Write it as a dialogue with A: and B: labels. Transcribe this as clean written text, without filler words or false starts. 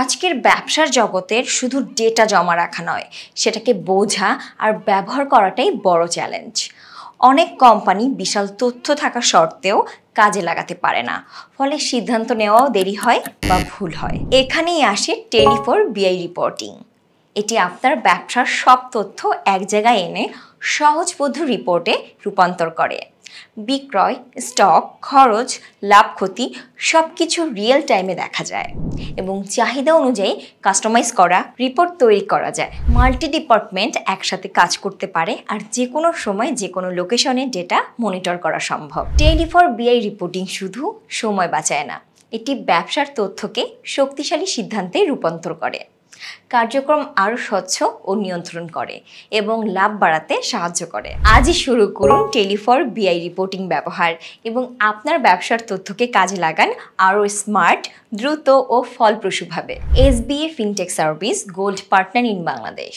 A: আজকের ব্যবসার জগতের শুধু ডেটা জমা রাখা নয়, সেটাকে বোঝা আর ব্যবহার করাটাই বড় চ্যালেঞ্জ। অনেক কোম্পানি বিশাল তথ্য থাকা সত্ত্বেও কাজে লাগাতে পারে না, ফলে সিদ্ধান্ত নেওয়াও দেরি হয় বা ভুল হয়। এখানেই আসে টেলি4 বিআই রিপোর্টিং। এটি আপনার ব্যবসার সব তথ্য এক জায়গায় এনে সহজবোধ্য রিপোর্টে রূপান্তর করে। বিক্রয়, স্টক, খরচ, লাভ ক্ষতি সব কিছু রিয়েল টাইমে দেখা যায় এবং চাহিদা অনুযায়ী কাস্টমাইজ করা রিপোর্ট তৈরি করা যায়। মাল্টি ডিপার্টমেন্ট একসাথে কাজ করতে পারে আর যে কোনো সময় যে কোনো লোকেশনে ডেটা মনিটর করা সম্ভব। টেলি4 বিআই রিপোর্টিং শুধু সময় বাঁচায় না, এটি ব্যবসার তথ্যকে শক্তিশালী সিদ্ধান্তে রূপান্তর করে, কার্যক্রম আরও স্বচ্ছ ও নিয়ন্ত্রণ করে এবং লাভ বাড়াতে সাহায্য করে। আজই শুরু করুন টেলি4 বিআই রিপোর্টিং ব্যবহার এবং আপনার ব্যবসার তথ্যকে কাজে লাগান আরও স্মার্ট, দ্রুত ও ফলপ্রসূভাবে। SBA fintech service, gold partner in Bangladesh.